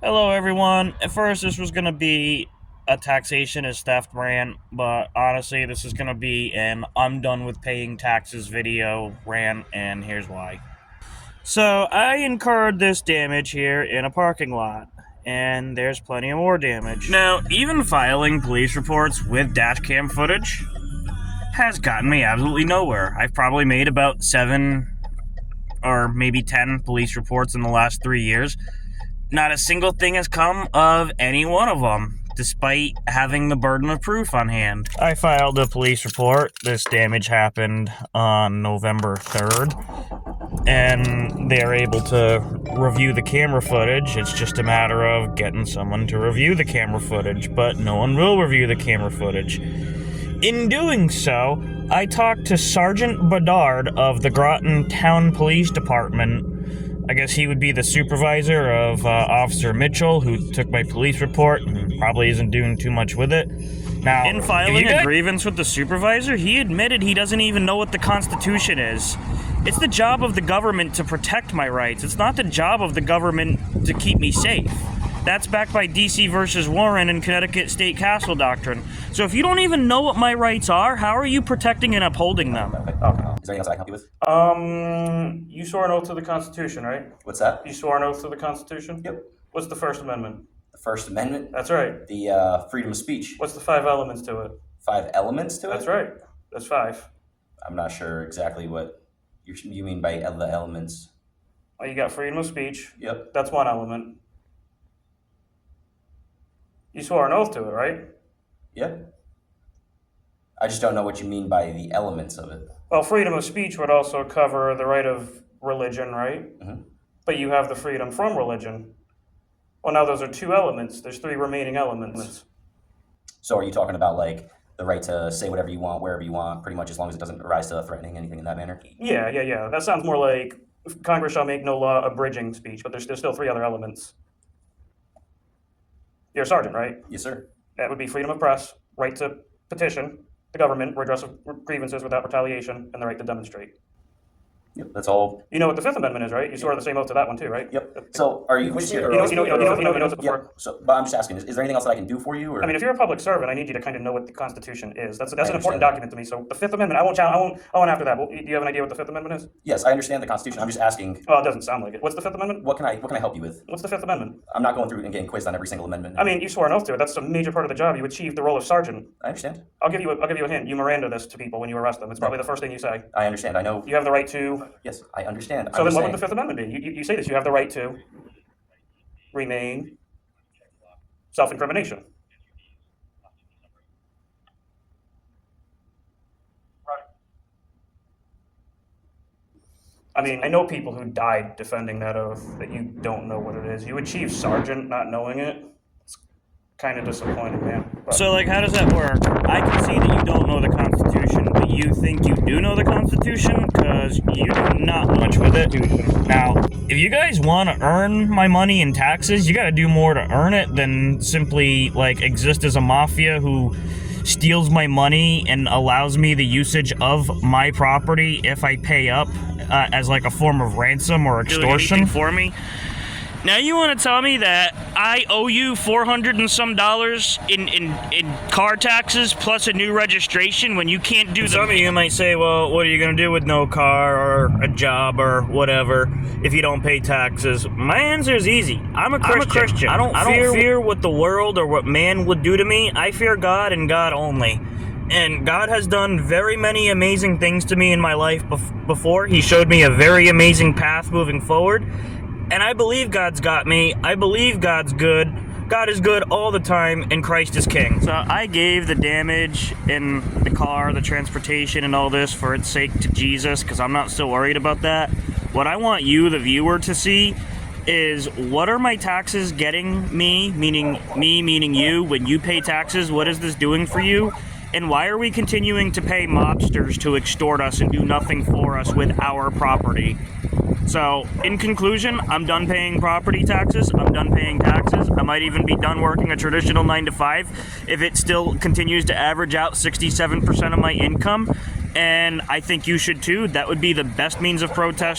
Hello, everyone. At first, this was going to be a taxation is theft rant, but honestly, this is going to be an I'm done with paying taxes video rant, and here's why. So, I incurred this damage here in a parking lot, and there's plenty of more damage. Now, even filing police reports with dashcam footage has gotten me absolutely nowhere. I've probably made about 7 or maybe 10 police reports in the last 3 years. Not a single thing has come of any one of them, despite having the burden of proof on hand. I filed a police report. This damage happened on November 3rd, and they're able to review the camera footage. It's just a matter of getting someone to review the camera footage, but no one will review the camera footage. In doing so, I talked to Sergeant Bedard of the Groton Town Police Department. I guess he would be the supervisor of Officer Mitchell, who took my police report and probably isn't doing too much with it. Now, in filing a grievance with the supervisor, he admitted he doesn't even know what the Constitution is. It's the job of the government to protect my rights. It's not the job of the government to keep me safe. That's backed by D.C. versus Warren and Connecticut State Castle Doctrine. So if you don't even know what my rights are, how are you protecting and upholding them? Okay. Is there anything else I can help you with? You swore an oath to the Constitution, right? What's that? You swore an oath to the Constitution? Yep. What's the First Amendment? The First Amendment? That's right. The freedom of speech. What's the 5 elements to it? 5 elements to it? That's right. That's 5. I'm not sure exactly what you mean by the elements. Well, you got freedom of speech. Yep. That's one element. You swore an oath to it, right? Yep. I just don't know what you mean by the elements of it. Well, freedom of speech would also cover the right of religion, right? Mm-hmm. But you have the freedom from religion. Well, now those are 2 elements. There's 3 remaining elements. So are you talking about like the right to say whatever you want, wherever you want, pretty much as long as it doesn't arise to threatening anything in that manner? Yeah. That sounds more like Congress shall make no law abridging speech, but there's still 3 other elements. You're a sergeant, right? Yes, sir. That would be freedom of press, right to petition the government, redress of grievances without retaliation, and the right to demonstrate. Yep, that's all. You know what the 5th Amendment is, right? You swore the same oath to that one too, right? Yep. So, are you? You know it before. Yep. So, but I'm just asking: is there anything else that I can do for you? Or? I mean, if you're a public servant, I need you to kind of know what the Constitution is. That's an important document to me. So, the 5th Amendment, I won't challenge. I won't after that. Do you have an idea what the 5th Amendment is? Yes, I understand the Constitution. I'm just asking. Well, it doesn't sound like it. What's the 5th Amendment? What can I help you with? What's the 5th Amendment? I'm not going through and getting quizzed on every single amendment. I mean, you swore an oath to it. That's a major part of the job. You achieved the role of sergeant. I understand. I'll give you a hint. You Miranda this to people when you arrest them. It's probably the first thing you say. I understand. I know. You have the right to. Yes, I understand. So then, what would the 5th Amendment be? You say this. You have the right to remain self-incrimination. I mean, I know people who died defending that oath that you don't know what it is. You achieved sergeant not knowing it. It's kind of disappointing, man. But. So, like, how does that work? I can see that you don't know the Constitution, but you think you do know the Constitution because you do not much with it. Now, if you guys want to earn my money in taxes, you got to do more to earn it than simply, like, exist as a mafia who steals my money and allows me the usage of my property if I pay up as like a form of ransom or extortion for me. Now you want to tell me that I owe you $400 and some in car taxes plus a new registration when you can't do Some of you might say, well, what are you going to do with no car or a job or whatever if you don't pay taxes? My answer is easy. I'm a Christian. I don't fear what the world or what man would do to me. I fear God and God only. And God has done very many amazing things to me in my life before. He showed me a very amazing path moving forward. And I believe God's got me. I believe God's good. God is good all the time, and Christ is king. So I gave the damage in the car, the transportation, and all this for its sake to Jesus, because I'm not still worried about that. What I want you, the viewer, to see is what are my taxes getting me, meaning you, when you pay taxes, what is this doing for you? And why are we continuing to pay mobsters to extort us and do nothing for us with our property? So, in conclusion, I'm done paying property taxes. I'm done paying taxes. I might even be done working a traditional 9-to-5 if it still continues to average out 67% of my income. And I think you should too. That would be the best means of protest.